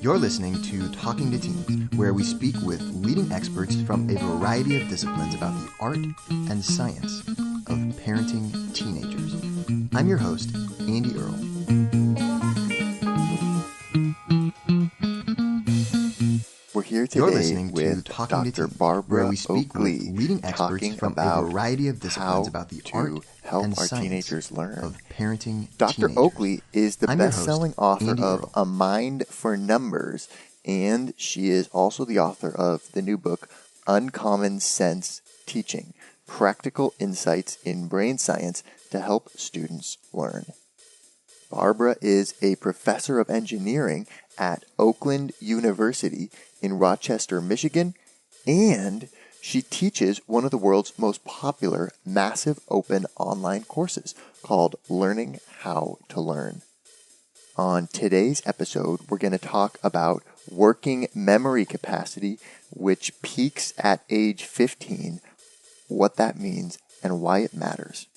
You're listening to Talking to Teens, where we speak with leading experts from a variety of disciplines about the art and science of parenting teenagers. I'm your host, Andy Earle. We're here You're today listening to with Talking to Dr. Teens, where Barbara we speak with Oakley leading experts talking from a about variety of disciplines how about the to art help and our science teenagers learn. of parenting Dr. teenagers. Oakley is the I'm your host, best-selling author Andy of Earle. A Mind for Numbers, and she is also the author of the new book, Uncommon Sense Teaching: Practical Insights in Brain Science to Help Students Learn. Barbara is a professor of engineering at Oakland University in Rochester, Michigan, and she teaches one of the world's most popular massive open online courses called Learning How to Learn. On today's episode, we're going to talk about working memory capacity, which peaks at age 15, what that means, and why it matters.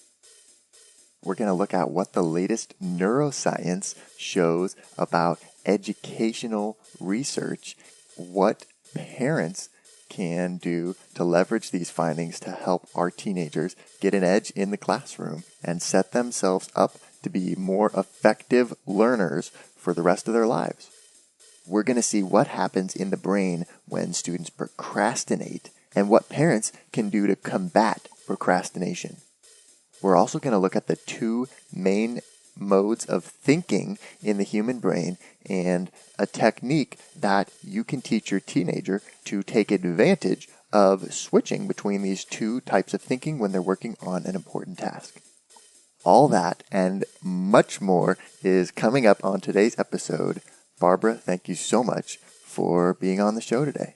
We're going to look at what the latest neuroscience shows about educational research, what parents can do to leverage these findings to help our teenagers get an edge in the classroom and set themselves up to be more effective learners for the rest of their lives. We're going to see what happens in the brain when students procrastinate and what parents can do to combat procrastination. We're also going to look at the two main modes of thinking in the human brain and a technique that you can teach your teenager to take advantage of switching between these two types of thinking when they're working on an important task. All that and much more is coming up on today's episode. Barbara, thank you so much for being on the show today.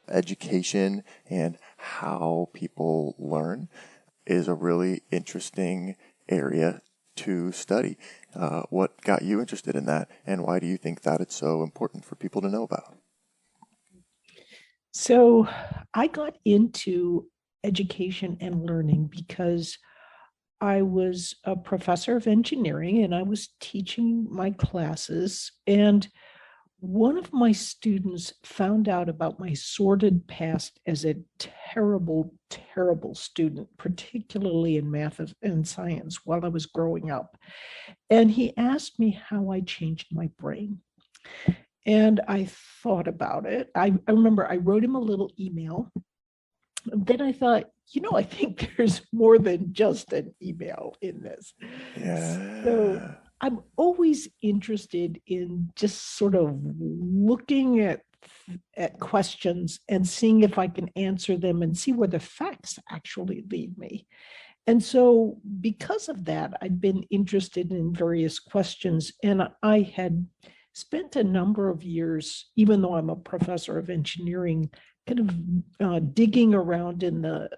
Education and how people learn is a really interesting area to study. What got you interested in that, and why do you think that it's so important for people to know about? So I got into education and learning because I was a professor of engineering and I was teaching my classes. And one of my students found out about my sordid past as a terrible, terrible student, particularly in math and science while I was growing up. And he asked me how I changed my brain. And I thought about it. I remember I wrote him a little email. Then I thought, I think there's more than just an email in this. So Yeah. I'm always interested in just sort of looking at questions and seeing if I can answer them and see where the facts actually lead me. And so because of that, I'd been interested in various questions, and I had spent a number of years, even though I'm a professor of engineering, kind of digging around in the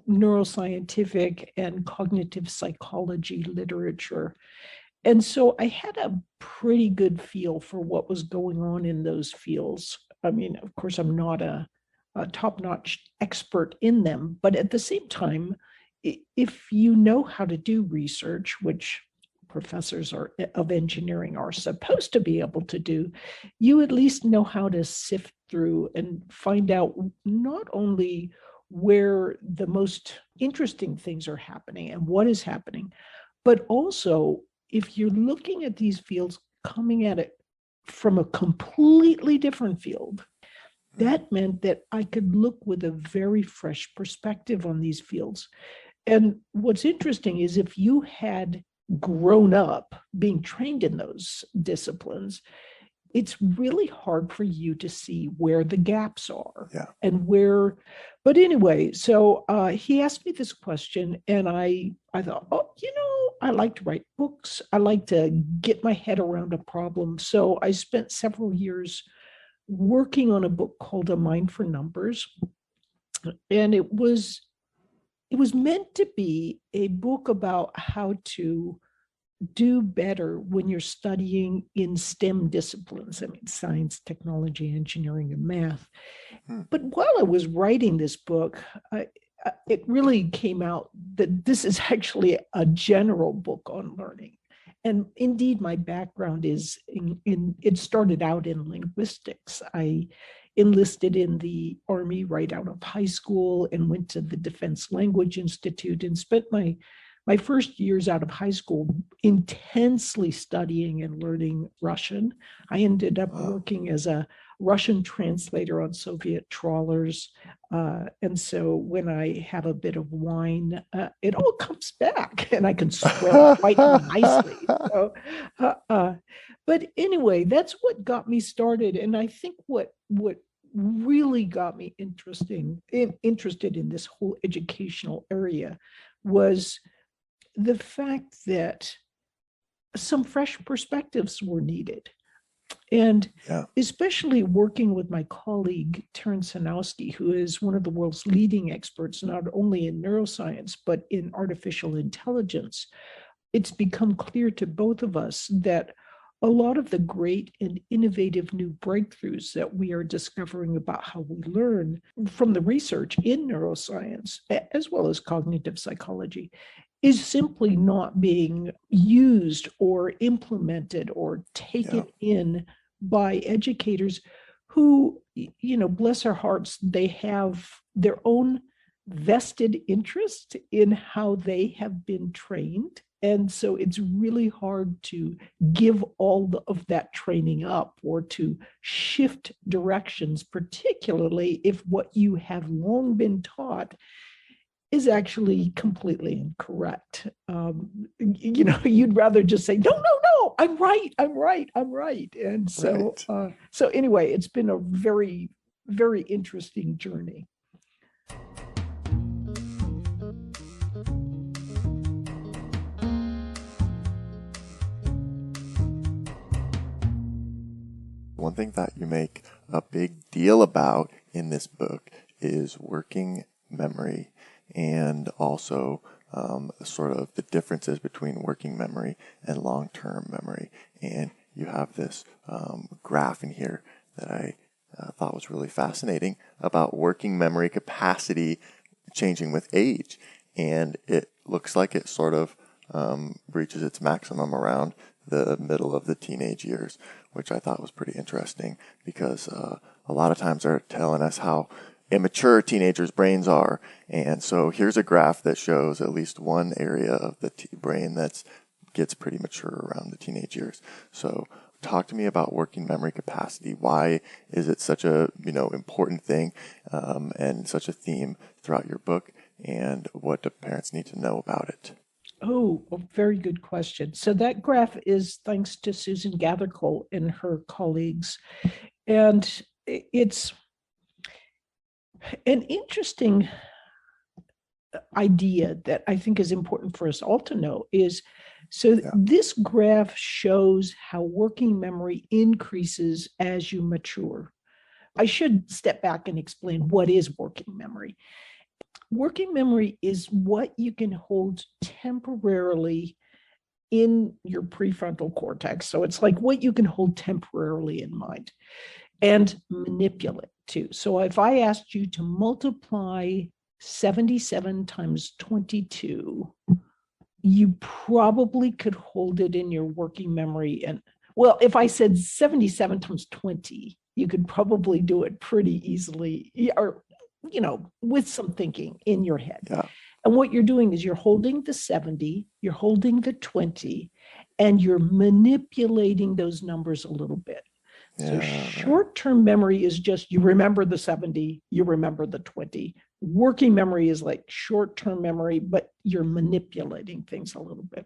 neuroscientific and cognitive psychology literature. And so I had a pretty good feel for what was going on in those fields. I mean, of course, I'm not a top-notch expert in them, but at the same time, if you know how to do research, which professors of engineering are supposed to be able to do, you at least know how to sift through and find out not only where the most interesting things are happening and what is happening, but also if you're looking at these fields coming at it from a completely different field, that meant that I could look with a very fresh perspective on these fields. And what's interesting is if you had grown up being trained in those disciplines, it's really hard for you to see where the gaps are. Yeah. And where, but anyway, so he asked me this question, and I thought, I like to write books. I like to get my head around a problem. So I spent several years working on a book called A Mind for Numbers. And it was meant to be a book about how to do better when you're studying in STEM disciplines. I mean, science, technology, engineering, and math. But while I was writing this book, it really came out that this is actually a general book on learning. And indeed, my background is it started out in linguistics. I enlisted in the Army right out of high school and went to the Defense Language Institute and spent my first years out of high school intensely studying and learning Russian. I ended up working as a Russian translator on Soviet trawlers. And so when I have a bit of wine, it all comes back and I can swear quite nicely. So, but anyway, that's what got me started. And I think what really got me interested in this whole educational area was the fact that some fresh perspectives were needed. And especially working with my colleague, Terence Sanowski, who is one of the world's leading experts, not only in neuroscience, but in artificial intelligence, it's become clear to both of us that a lot of the great and innovative new breakthroughs that we are discovering about how we learn from the research in neuroscience, as well as cognitive psychology, is simply not being used or implemented or taken in by educators who, bless their hearts, they have their own vested interest in how they have been trained. And so it's really hard to give all of that training up or to shift directions, particularly if what you have long been taught is actually completely incorrect. You'd rather just say, no, I'm right. And so, so anyway, it's been a very, very interesting journey. One thing that you make a big deal about in this book is working memory and also sort of the differences between working memory and long-term memory. And you have this graph in here that I thought was really fascinating about working memory capacity changing with age. And it looks like it sort of reaches its maximum around the middle of the teenage years, which I thought was pretty interesting because a lot of times they're telling us how immature teenagers' brains are. And so here's a graph that shows at least one area of the brain that gets pretty mature around the teenage years. So talk to me about working memory capacity. Why is it such a important thing and such a theme throughout your book, and what do parents need to know about it? Oh, a very good question. So that graph is thanks to Susan Gathercole and her colleagues. And it's an interesting idea that I think is important for us all to know is, this graph shows how working memory increases as you mature. I should step back and explain what is working memory. Working memory is what you can hold temporarily in your prefrontal cortex. So it's like what you can hold temporarily in mind and manipulate too. So if I asked you to multiply 77 times 22, you probably could hold it in your working memory. And well, if I said 77 times 20, you could probably do it pretty easily, or with some thinking in your head. Yeah. And what you're doing is you're holding the 70, you're holding the 20, and you're manipulating those numbers a little bit. So short-term memory is just you remember the 70, you remember the 20. Working memory is like short-term memory, but you're manipulating things a little bit.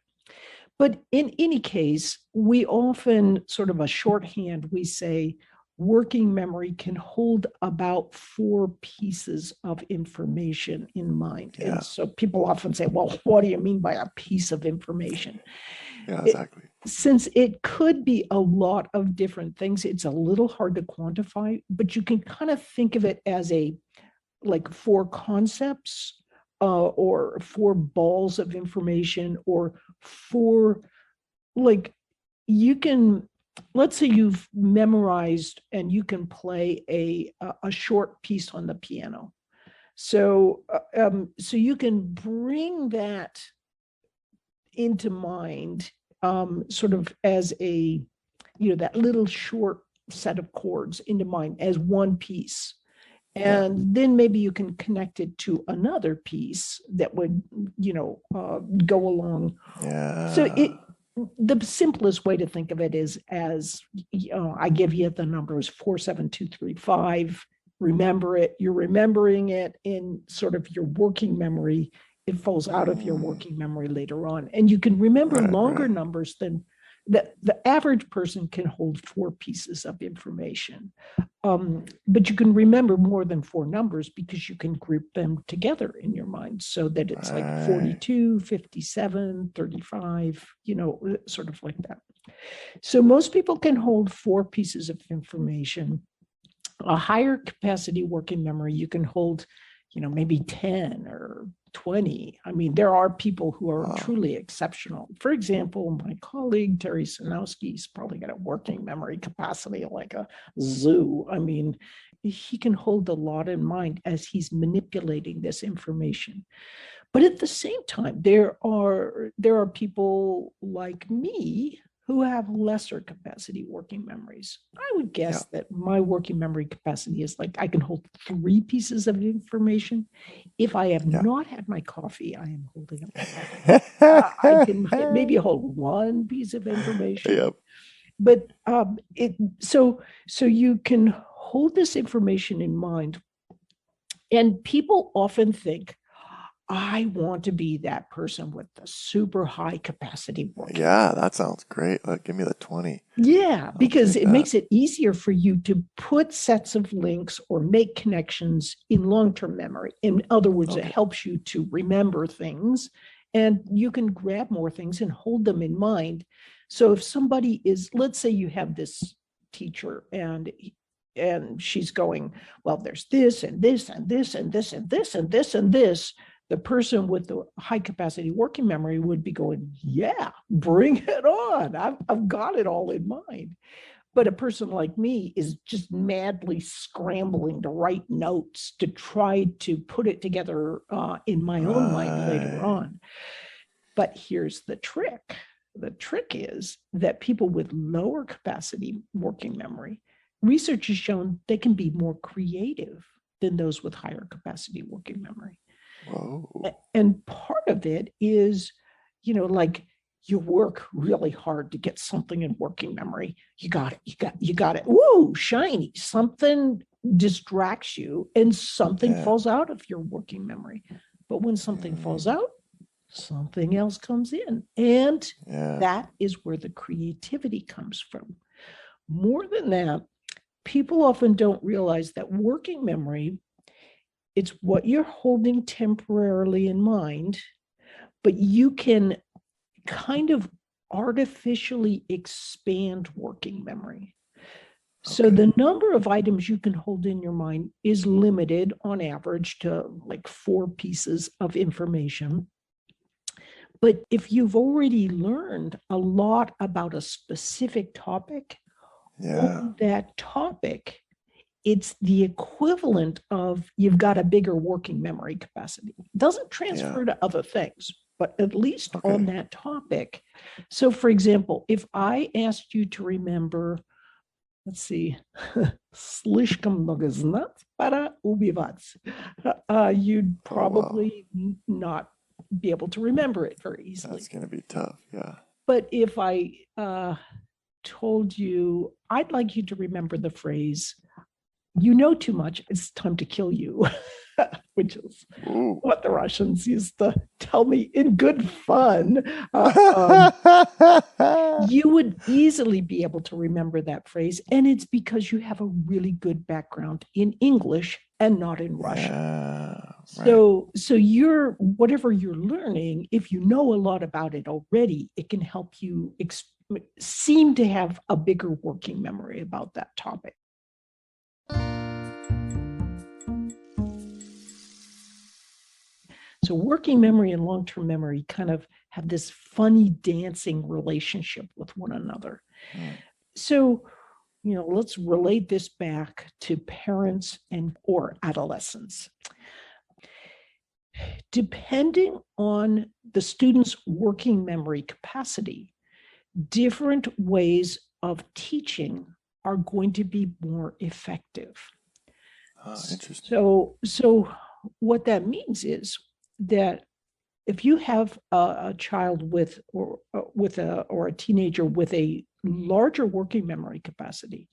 But in any case, we often sort of a shorthand, we say, working memory can hold about 4 pieces of information in mind. And so people often say, well, what do you mean by a piece of information? Yeah, exactly. Since it could be a lot of different things, it's a little hard to quantify, but you can kind of think of it as like 4 concepts or 4 balls of information, or 4, like you can, let's say you've memorized and you can play a short piece on the piano. So you can bring that into mind sort of as a, that little short set of chords into mind as one piece. And then maybe you can connect it to another piece that would, go along. Yeah. So the simplest way to think of it is as, I give you the numbers 47235. Remember it. You're remembering it in sort of your working memory. It falls out of your working memory later on. And you can remember longer numbers than the average person can hold 4 pieces of information. But you can remember more than 4 numbers because you can group them together in your mind so that it's like 42, 57, 35, sort of like that. So most people can hold 4 pieces of information. A higher capacity working memory, you can hold, maybe 10 or 20. I mean, there are people who are truly exceptional. For example, my colleague, Terry Sanowski's probably got a working memory capacity like a zoo. I mean, he can hold a lot in mind as he's manipulating this information. But at the same time, there are people like me who have lesser capacity working memories. I would guess that my working memory capacity is like I can hold 3 pieces of information. If I have not had my coffee, I am holding up my coffee. I can maybe hold 1 piece of information. But so you can hold this information in mind. And people often think, I want to be that person with the super high capacity working. Yeah, that sounds great. Give me the 20. Yeah, because it makes it easier for you to put sets of links or make connections in long-term memory. In other words, it helps you to remember things, and you can grab more things and hold them in mind. So if somebody is, let's say you have this teacher and she's going, well, there's this and this and this and this and this and this and this. The person with the high capacity working memory would be going, yeah, bring it on. I've got it all in mind. But a person like me is just madly scrambling to write notes to try to put it together in my own mind later on. But here's the trick. The trick is that people with lower capacity working memory, research has shown they can be more creative than those with higher capacity working memory. Whoa. And part of it is, like you work really hard to get something in working memory. You got it. Woo, shiny. Something distracts you and something falls out of your working memory. But when something falls out, something else comes in. And that is where the creativity comes from. More than that, people often don't realize that working memory, it's what you're holding temporarily in mind, but you can kind of artificially expand working memory. So the number of items you can hold in your mind is limited on average to like 4 pieces of information. But if you've already learned a lot about a specific topic, on that topic, it's the equivalent of you've got a bigger working memory capacity. It doesn't transfer to other things, but at least on that topic. So for example, if I asked you to remember, let's see, слишком много знать para убивать, you'd probably not be able to remember it very easily. That's going to be tough, But if I told you, I'd like you to remember the phrase, you know too much, it's time to kill you, which is what the Russians used to tell me in good fun. You would easily be able to remember that phrase, and it's because you have a really good background in English and not in Russian. So you're, whatever you're learning, if you know a lot about it already, it can help you seem to have a bigger working memory about that topic. So working memory and long-term memory kind of have this funny dancing relationship with one another. So, let's relate this back to parents or adolescents. Depending on the student's working memory capacity, different ways of teaching are going to be more effective. Interesting. So what that means is that if you have a child with a teenager with a larger working memory capacity,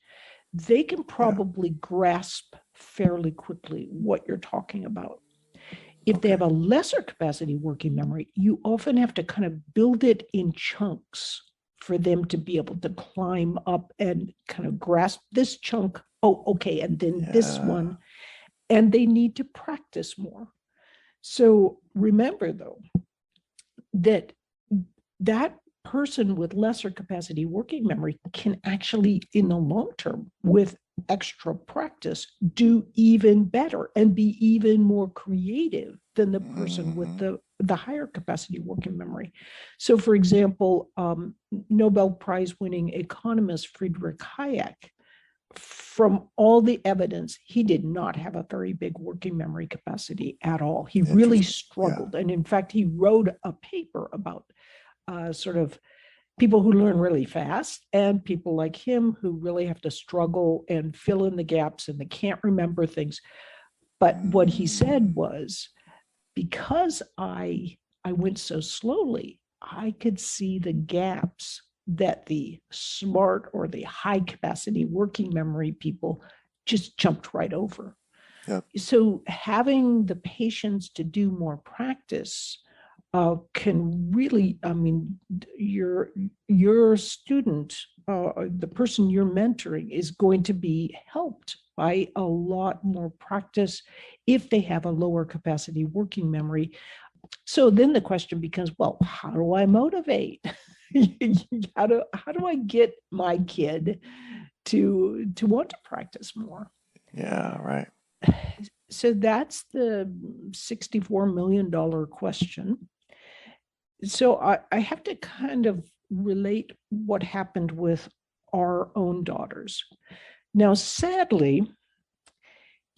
they can probably grasp fairly quickly what you're talking about. If they have a lesser capacity working memory, you often have to kind of build it in chunks for them to be able to climb up and kind of grasp this chunk. Oh, okay. And then this one. And they need to practice more. So remember, though, that person with lesser capacity working memory can actually, in the long term, with extra practice, do even better and be even more creative than the person with the higher capacity working memory. So, for example, Nobel Prize winning economist Friedrich Hayek, from all the evidence, he did not have a very big working memory capacity at all. He really struggled. And in fact, he wrote a paper about sort of people who learn really fast and people like him who really have to struggle and fill in the gaps and they can't remember things. But what he said was, because I went so slowly, I could see the gaps that the smart or the high capacity working memory people just jumped right over. Yep. So having the patience to do more practice can really, I mean, your student, the person you're mentoring, is going to be helped by a lot more practice if they have a lower capacity working memory. So then the question becomes, well, how do I motivate? how do I get my kid to want to practice more? Yeah, right. So that's the $64 million question. So I have to kind of relate what happened with our own daughters. Now, sadly,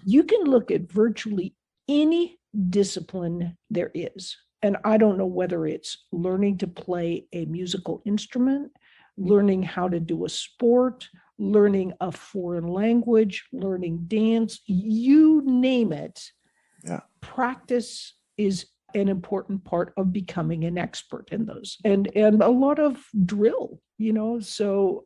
you can look at virtually any discipline there is. And I don't know whether it's learning to play a musical instrument, learning how to do a sport, learning a foreign language, learning dance, you name it. Yeah. Practice is an important part of becoming an expert in those, and a lot of drill, so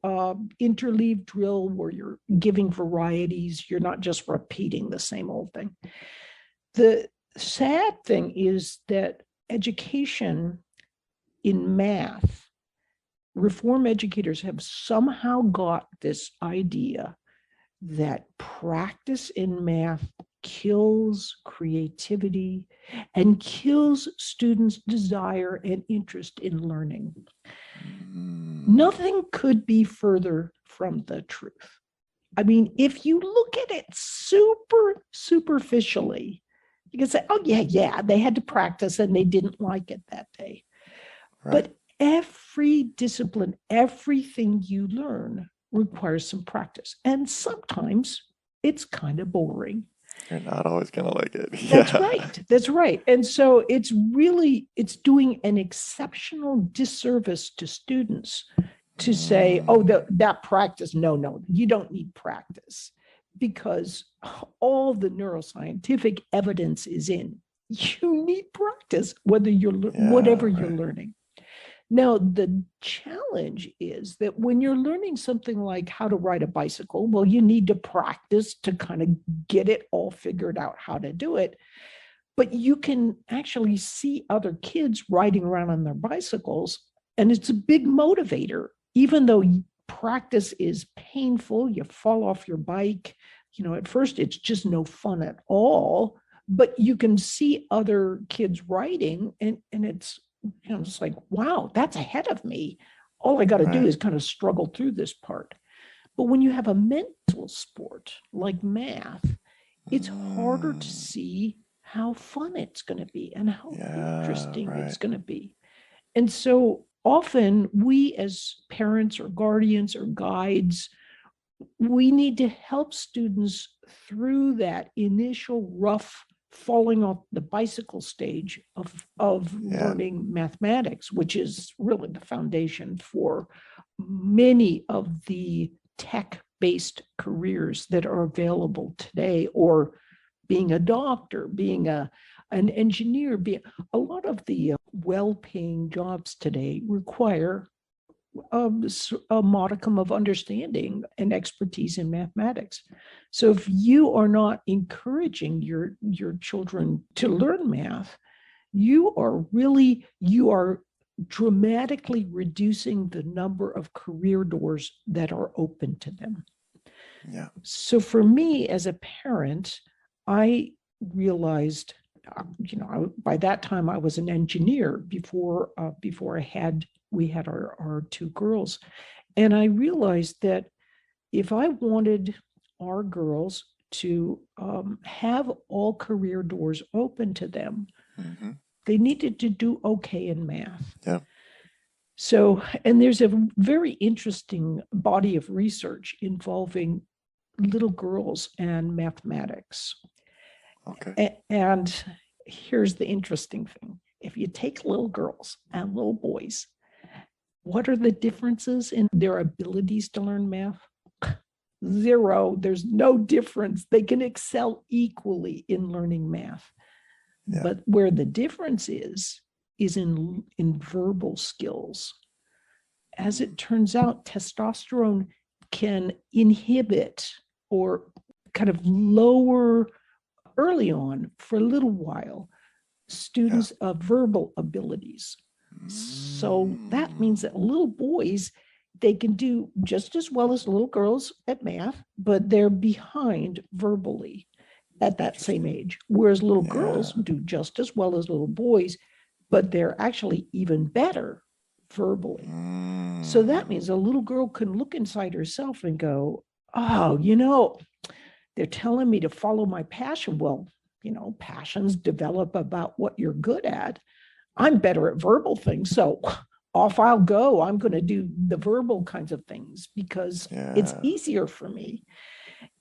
interleave drill where you're giving varieties, you're not just repeating the same old thing. The sad thing is that education in math, reform educators have somehow got this idea that practice in math kills creativity and kills students' desire and interest in learning. Nothing could be further from the truth. I mean, if you look at it super superficially, you can say, oh, yeah, they had to practice and they didn't like it that day. Right. But every discipline, everything you learn requires some practice. And sometimes it's kind of boring. You're not always going to like it. That's right. That's right. And so it's doing an exceptional disservice to students to say, oh, that practice. No, you don't need practice, because all the neuroscientific evidence is in. You need practice, whatever you're learning. Now, the challenge is that when you're learning something like how to ride a bicycle, well, you need to practice to kind of get it all figured out how to do it. But you can actually see other kids riding around on their bicycles, and it's a big motivator, even though practice is painful. You fall off your bike. At first, it's just no fun at all. But you can see other kids riding, and it's like, wow, that's ahead of me. All I got to do is kind of struggle through this part. But when you have a mental sport like math, it's harder to see how fun it's going to be and how interesting it's going to be. And so often we as parents or guardians or guides, we need to help students through that initial rough falling off the bicycle stage of learning mathematics, which is really the foundation for many of the tech-based careers that are available today, or being a doctor, being an engineer, being a lot of the well-paying jobs today require a modicum of understanding and expertise in mathematics. So if you are not encouraging your children to learn math, you are dramatically reducing the number of career doors that are open to them. Yeah. So for me as a parent, I realized, by that time I was an engineer before we had our two girls. And I realized that if I wanted our girls to have all career doors open to them, Mm-hmm. they needed to do okay in math. Yeah. So, and there's a very interesting body of research involving little girls and mathematics. Okay. And here's the interesting thing. If you take little girls and little boys, what are the differences in their abilities to learn math? Zero. There's no difference. They can excel equally in learning math. Yeah. But where the difference is in verbal skills. As it turns out, testosterone can inhibit or kind of lower early on for a little while students' verbal abilities. So that means that little boys, they can do just as well as little girls at math, but they're behind verbally at that same age. Whereas little girls do just as well as little boys, but they're actually even better verbally. So that means a little girl can look inside herself and go, oh, they're telling me to follow my passion. Well, passions develop about what you're good at. I'm better at verbal things. So off I'll go. I'm going to do the verbal kinds of things because it's easier for me.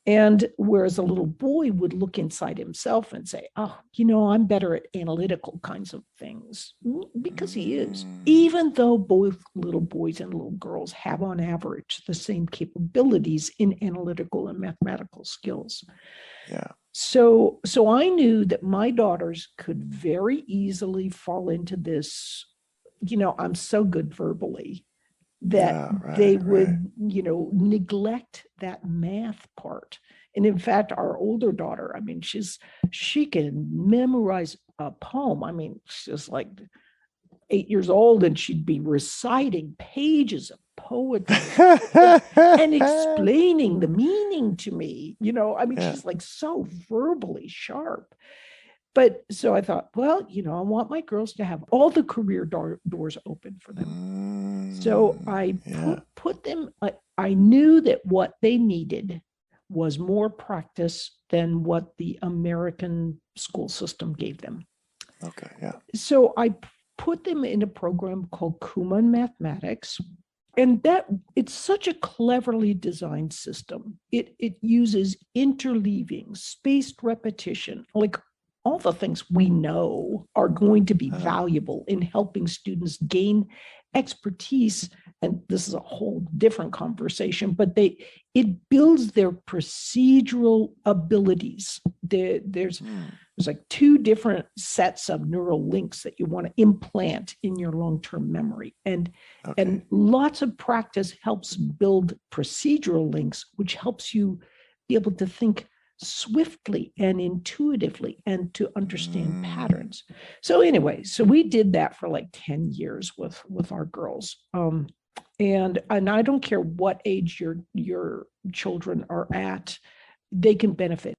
And whereas a little boy would look inside himself and say, oh, I'm better at analytical kinds of things, because he is, even though both little boys and little girls have on average the same capabilities in analytical and mathematical skills. Yeah. So I knew that my daughters could very easily fall into this, I'm so good verbally, that they would, neglect that math part. And in fact, our older daughter, I mean, she can memorize a poem. I mean, she's like 8 years old and she'd be reciting pages of poetry and explaining the meaning to me. She's like so verbally sharp. But so I thought, well, I want my girls to have all the career doors open for them. So I put them, I knew that what they needed was more practice than what the American school system gave them. Okay, yeah. So I put them in a program called Kumon Mathematics. And it's such a cleverly designed system. It uses interleaving, spaced repetition, like all the things we know are going to be valuable in helping students gain expertise. And this is a whole different conversation, but it builds their procedural abilities. There's like 2 different sets of neural links that you want to implant in your long-term memory. And lots of practice helps build procedural links, which helps you be able to think swiftly and intuitively and to understand patterns. So anyway, we did that for like 10 years with our girls. And I don't care what age your children are at, they can benefit.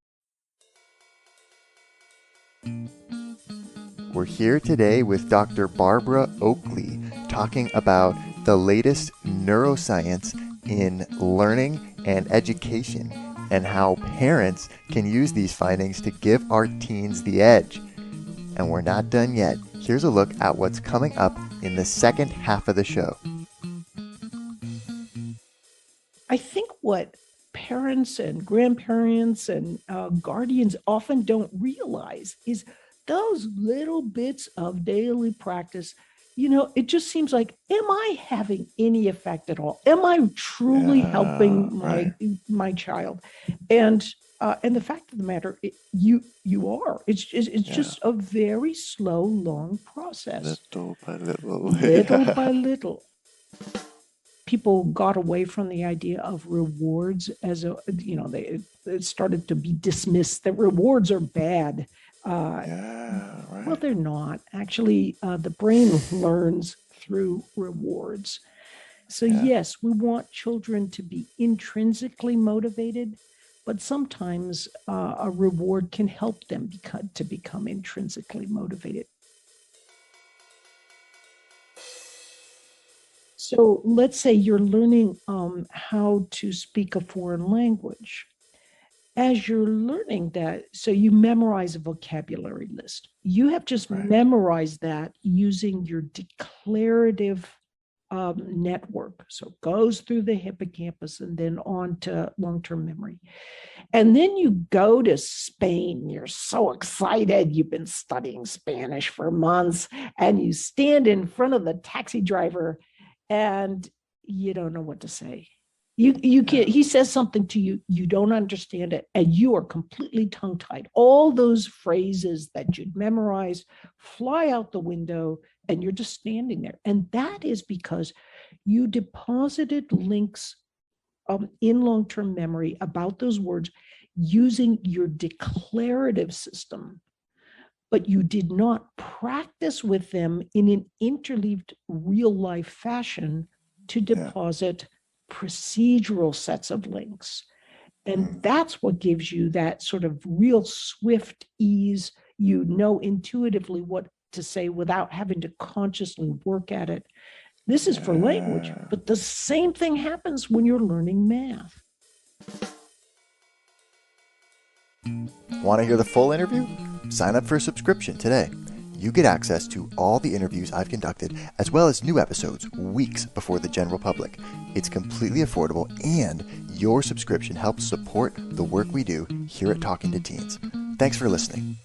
We're here today with Dr. Barbara Oakley talking about the latest neuroscience in learning and education and how parents can use these findings to give our teens the edge. And we're not done yet. Here's a look at what's coming up in the second half of the show. I think what parents and grandparents and guardians often don't realize is those little bits of daily practice, it just seems like, am I having any effect at all? Am I truly helping my child? And the fact of the matter, you are. It's just a very slow, long process. Little by little. Little by little. People got away from the idea of rewards as it started to be dismissed that rewards are bad. Well, they're not. Actually, the brain learns through rewards. So yes, we want children to be intrinsically motivated, but sometimes a reward can help them to become intrinsically motivated. So let's say you're learning how to speak a foreign language. As you're learning that, so you memorize a vocabulary list. You have just memorized that using your declarative network. So it goes through the hippocampus and then on to long-term memory. And then you go to Spain. You're so excited. You've been studying Spanish for months, and you stand in front of the taxi driver and you don't know what to say. You can't, he says something to you, you don't understand it, and you are completely tongue-tied. All those phrases that you'd memorized fly out the window, and you're just standing there. And that is because you deposited links in long-term memory about those words using your declarative system, but you did not practice with them in an interleaved real-life fashion to deposit procedural sets of links. And that's what gives you that sort of real swift ease. You know intuitively what to say without having to consciously work at it. This is for language, but the same thing happens when you're learning math. Want to hear the full interview? Sign up for a subscription today. You get access to all the interviews I've conducted, as well as new episodes weeks before the general public. It's completely affordable, and your subscription helps support the work we do here at Talking to Teens. Thanks for listening.